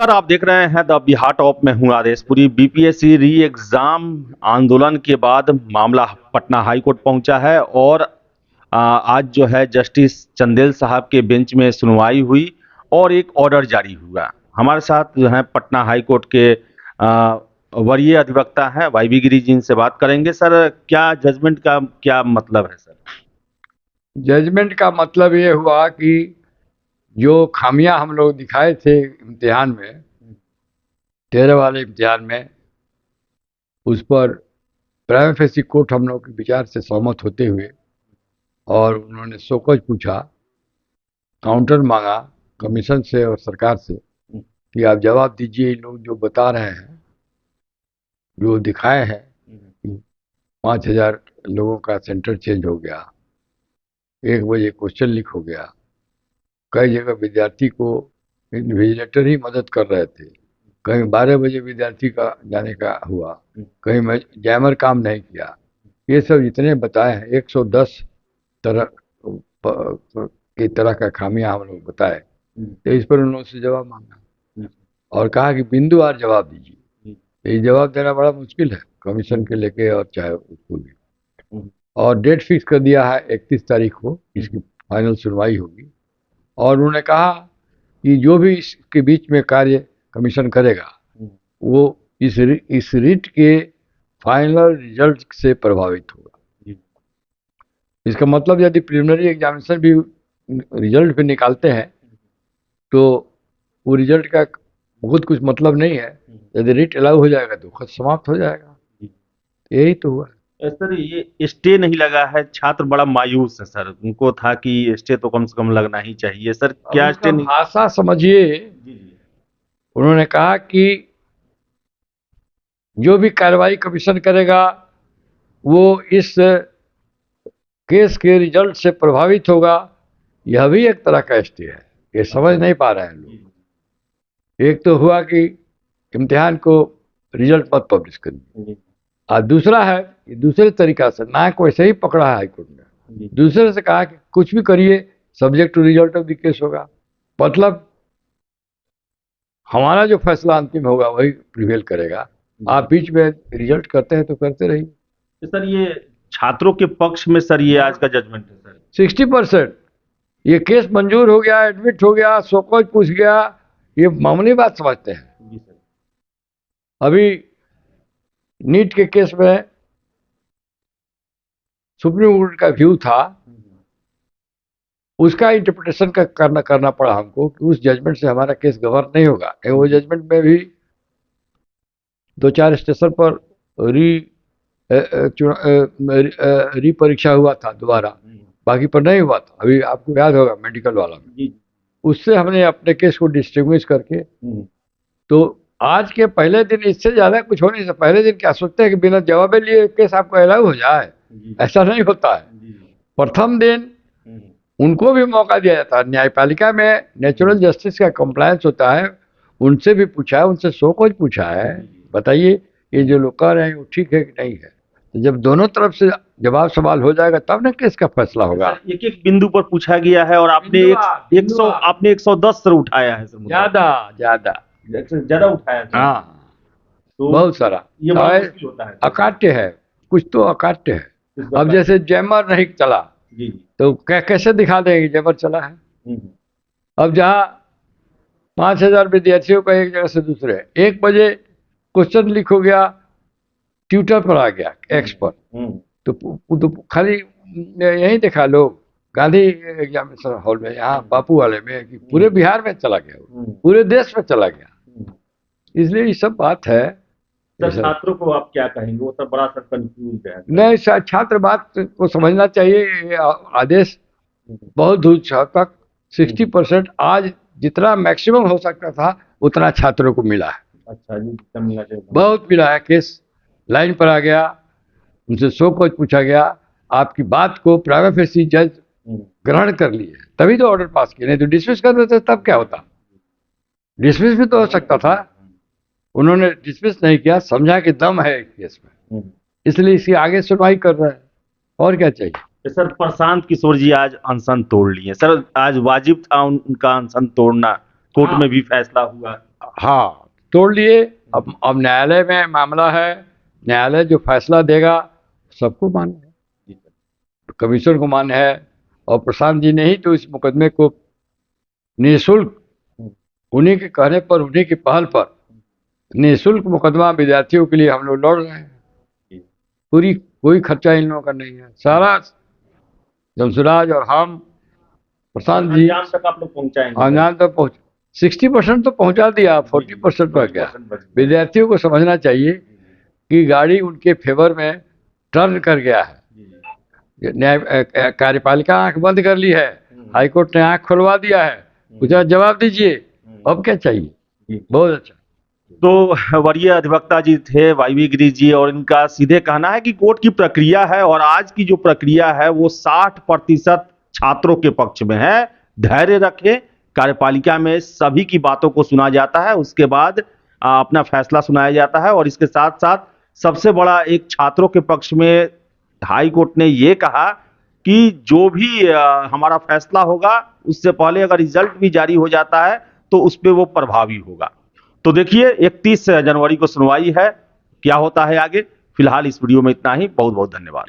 Sir आप देख रहे हैं द बिहार टॉप में हूं आदेशपुरी। बीपीएससी री एग्जाम आंदोलन के बाद मामला पटना हाई कोर्ट पहुंचा है और आज जो है जस्टिस चंदेल साहब के बेंच में सुनवाई हुई और एक ऑर्डर जारी हुआ। हमारे साथ जो है पटना हाई कोर्ट के वरीय अधिवक्ता हैं वाईवी गिरी जी, इनसे बात करेंगे। सर क्या जजमेंट का क्या मतलब है सर? जजमेंट का मतलब ये हुआ कि जो खामियां हम लोग दिखाए थे इम्तिहान में, 13 वाले इम्तिहान में, उस पर प्राइमा फेसी कोर्ट हम लोग के विचार से सहमत होते हुए और उन्होंने शोकज पूछा, काउंटर मांगा कमीशन से और सरकार से कि आप जवाब दीजिए, इन लोग जो बता रहे हैं, जो दिखाए हैं कि 5,000 लोगों का सेंटर चेंज हो गया, 1 बजे क्वेश्चन लीक हो गया, कई जगह विद्यार्थी को इन्विजिलेटर ही मदद कर रहे थे, कहीं 12 बजे विद्यार्थी का जाने का हुआ, कहीं जैमर काम नहीं किया। ये सब जितने बताए हैं 110 तरह की तरह का खामियां हम लोग बताए, तो इस पर उन्होंने से जवाब मांगा और कहा कि बिंदुवार जवाब दीजिए। ये जवाब देना बड़ा मुश्किल है कमीशन के लेके और चाहे उसको भी, और डेट फिक्स कर दिया है 31 तारीख को इसकी फाइनल सुनवाई होगी। और उन्होंने कहा कि जो भी इसके बीच में कार्य कमीशन करेगा वो इस रिट के फाइनल रिजल्ट से प्रभावित होगा। इसका मतलब यदि प्रिलिमिनरी एग्जामिनेशन भी रिजल्ट पे निकालते हैं तो वो रिजल्ट का बहुत कुछ मतलब नहीं है। यदि रिट अलाउ हो जाएगा तो खत समाप्त हो जाएगा। यही तो हुआ। सर ये स्टे नहीं लगा है, छात्र बड़ा मायूस है सर। उनको था कि स्टे तो कम से कम लगना ही चाहिए। सर क्या स्टे नहीं? भाषा समझिए। उन्होंने कहा कि जो भी कार्रवाई कमीशन करेगा वो इस केस के रिजल्ट से प्रभावित होगा। यह भी एक तरह का स्टे है। ये समझ नहीं पा रहे हैं लोग। एक तो हुआ कि इम्तिहान को रिजल्ट मत पब्लिश करिए, और दूसरा है कि दूसरे तरीका से नायक वैसे ही पकड़ा है हाईकोर्ट ने, दूसरे से कहा कि कुछ भी करिए subject to result of the case होगा। मतलब हमारा जो फैसला अंतिम होगा वही प्रिवेल करेगा। आप बीच में रिजल्ट करते हैं तो करते रहिए। तो सर ये छात्रों के पक्ष में सर ये आज का जजमेंट है सर। 60% ये केस मंजूर हो गया, एडमिट हो गया, शोकज पूछ गया, ये मामूली बात समझते हैं। जी सर। अभी नीट के केस में सुप्रीम कोर्ट का व्यू था, उसका इंटरप्रिटेशन करना पड़ा हमको कि उस जजमेंट से हमारा केस गवर्न नहीं होगा। वो जजमेंट में भी 2-4 स्टेशन पर री परीक्षा हुआ था दोबारा, बाकी पर नहीं हुआ था। अभी आपको याद होगा मेडिकल वाला में, उससे हमने अपने केस को डिस्टिंग्विश करके, तो आज के पहले दिन इससे ज्यादा कुछ हो नहीं सकता। पहले दिन क्या सोचते हैं कि बिना जवाब लिए केस आपको अलाउ हो जाए, ऐसा नहीं होता है। प्रथम दिन उनको भी मौका दिया जाता है। न्यायपालिका में नेचुरल जस्टिस का कंप्लायंस होता है, उनसे भी पूछा है, उनसे शोकज पूछा है, बताइए ये जो लोग कह रहे हैं वो ठीक है कि नहीं है। तो जब दोनों तरफ से जवाब सवाल हो जाएगा तब ना केस का फैसला होगा। एक एक बिंदु पर पूछा गया है और आपने 110 सर उठाया है सर। ज्यादा उठाया सर। हाँ, तो बहुत सारा। ये बड़ा मुश्किल होता है। अकाट्य है, कुछ तो अकाट्य है। अब जैसे जैमर नहीं चला तो कैसे दिखा देंगे जैमर चला है। अब जहाँ 5,000 विद्यार्थियों का एक जगह से दूसरे 1 बजे क्वेश्चन लीक हो गया, ट्विटर पर आ गया एक्स पर, तो खाली यही देखा लोग गांधी एग्जामिनेशन हॉल में, यहाँ बापू वाले में, कि पूरे बिहार में चला गया, पूरे देश में चला गया। इसलिए ये सब बात है। छात्रों को आप क्या कहेंगे? वो सब बड़ा सा कंफ्यूज है। नहीं, छात्र बात को समझना चाहिए। आदेश बहुत दूर तक 60% आज जितना मैक्सिमम हो सकता था उतना छात्रों को मिला है। अच्छा जी, मिलना चाहिए, बहुत मिला है। केस लाइन पर आ गया, उनसे शोकज पूछा गया, आपकी बात को प्राइमा फेसी जज ग्रहण कर लिए, तभी तो ऑर्डर पास किए। नहीं तो डिसमिस कर देते तब क्या होता? डिसमिस भी तो हो सकता था। उन्होंने डिसमिस नहीं किया, समझा कि दम है इस केस में, इसलिए इसकी आगे सुनवाई कर रहे हैं। और क्या चाहिए? सर प्रशांत किशोर जी आज अनशन तोड़ लिए सर। आज वाजिब था उनका अनशन तोड़ना, कोर्ट में भी फैसला हुआ। हाँ, तोड़ लिए। अब न्यायालय में मामला है, न्यायालय जो फैसला देगा सबको मान्य है, कमीशन को मान्य है। और प्रशांत जी ने ही तो इस मुकदमे को निःशुल्क, उन्हीं के कहने पर, उन्हीं की पहल पर निःशुल्क मुकदमा विद्यार्थियों के लिए हम लोग लड़ रहे हैं। पूरी कोई खर्चा इन लोगों का नहीं है, सारा जमसुराज और हम, प्रशांत जी अंजाम तक आप लोग पहुंचाएंगे? अंजाम तक पहुंच 60% तो पहुंचा दिया, 40% पर गया। विद्यार्थियों को समझना चाहिए कि गाड़ी उनके फेवर में टर्न कर गया है। न्याय कार्यपालिका आंख बंद कर ली है, हाईकोर्ट ने आंख खुलवा दिया है, कुछ जवाब दीजिए, अब क्या चाहिए। बहुत अच्छा। तो वरीय अधिवक्ता जी थे वाईवी गिरीश जी, और इनका सीधे कहना है कि कोर्ट की प्रक्रिया है और आज की जो प्रक्रिया है वो 60% छात्रों के पक्ष में है। धैर्य रखें, कार्यपालिका में सभी की बातों को सुना जाता है, उसके बाद अपना फैसला सुनाया जाता है। और इसके साथ साथ सबसे बड़ा एक छात्रों के पक्ष में हाई कोर्ट ने ये कहा कि जो भी हमारा फैसला होगा उससे पहले अगर रिजल्ट भी जारी हो जाता है तो उस पर वो प्रभावी होगा। तो देखिए 31 जनवरी को सुनवाई है, क्या होता है आगे। फिलहाल इस वीडियो में इतना ही, बहुत बहुत धन्यवाद।